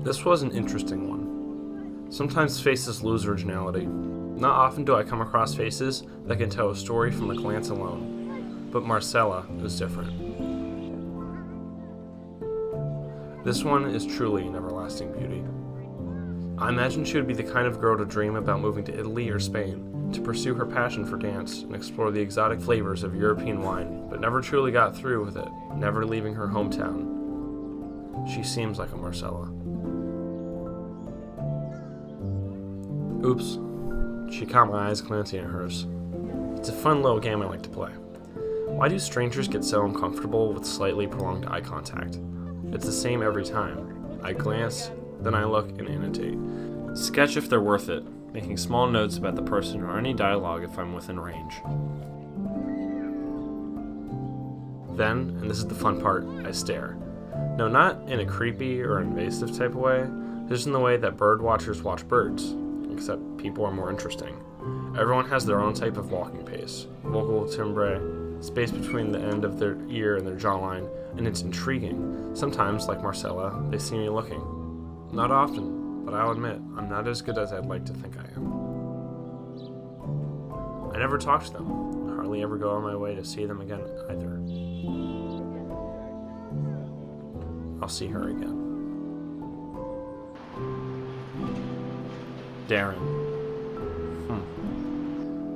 This was an interesting one. Sometimes faces lose originality. Not often do I come across faces that can tell a story from a glance alone, but Marcella is different. This one is truly an everlasting beauty. I imagine she would be the kind of girl to dream about moving to Italy or Spain, to pursue her passion for dance and explore the exotic flavors of European wine, but never truly got through with it, never leaving her hometown. She seems like a Marcella. Oops. She caught my eyes glancing at hers. It's a fun little game I like to play. Why do strangers get so uncomfortable with slightly prolonged eye contact? It's the same every time. I glance, then I look and annotate. Sketch if they're worth it, making small notes about the person or any dialogue if I'm within range. Then, and this is the fun part, I stare. No, not in a creepy or invasive type of way, just in the way that bird watchers watch birds, except people are more interesting. Everyone has their own type of walking pace, vocal timbre, space between the end of their ear and their jawline, and it's intriguing. Sometimes, like Marcella, they see me looking. Not often, but I'll admit, I'm not as good as I'd like to think I am. I never talk to them, hardly ever go on my way to see them again either. I'll see her again. Darren.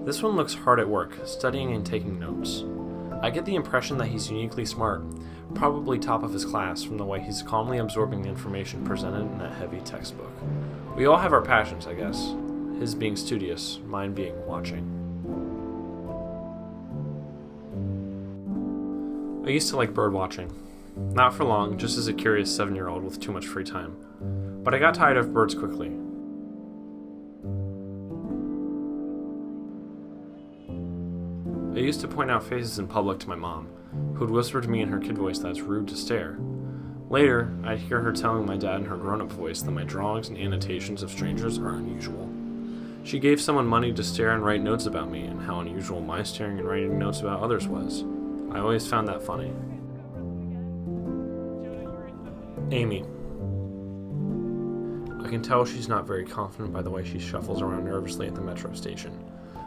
This one looks hard at work, studying and taking notes. I get the impression that he's uniquely smart, probably top of his class from the way he's calmly absorbing the information presented in that heavy textbook. We all have our passions, I guess. His being studious, mine being watching. I used to like bird watching. Not for long, just as a curious 7-year-old with too much free time. But I got tired of birds quickly. I used to point out faces in public to my mom, who would whisper to me in her kid voice that it's rude to stare. Later, I'd hear her telling my dad in her grown-up voice that my drawings and annotations of strangers are unusual. She gave someone money to stare and write notes about me, and how unusual my staring and writing notes about others was. I always found that funny. Amy. I can tell she's not very confident by the way she shuffles around nervously at the metro station,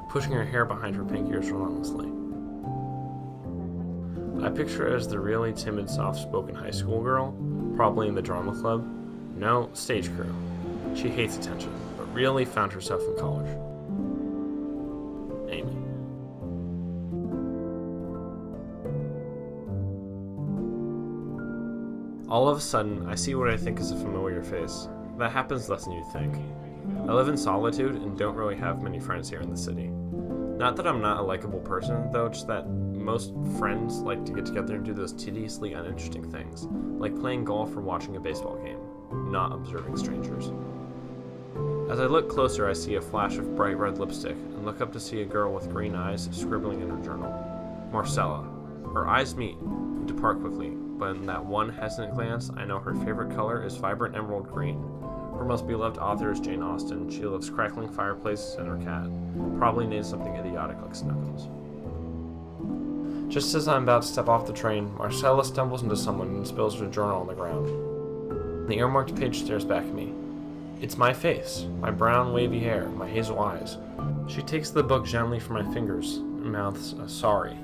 pushing her hair behind her pink ears relentlessly. I picture her as the really timid, soft-spoken high school girl, probably in the drama club. No, stage crew. She hates attention, but really found herself in college. Amy. All of a sudden, I see what I think is a familiar face. That happens less than you'd think. I live in solitude and don't really have many friends here in the city. Not that I'm not a likable person, though, just that most friends like to get together and do those tediously uninteresting things, like playing golf or watching a baseball game, not observing strangers. As I look closer, I see a flash of bright red lipstick and look up to see a girl with green eyes scribbling in her journal. Marcella. Our eyes meet and depart quickly, but in that one hesitant glance, I know her favorite color is vibrant emerald green. Her most beloved author is Jane Austen. She loves crackling fireplaces and her cat. Probably needs something idiotic like Snuggles. Just as I'm about to step off the train, Marcella stumbles into someone and spills her journal on the ground. The earmarked page stares back at me. It's my face, my brown wavy hair, my hazel eyes. She takes the book gently from my fingers and mouths sorry.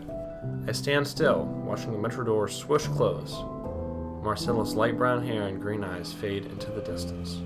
I stand still, watching the metro doors swoosh close. Marcella's light brown hair and green eyes fade into the distance.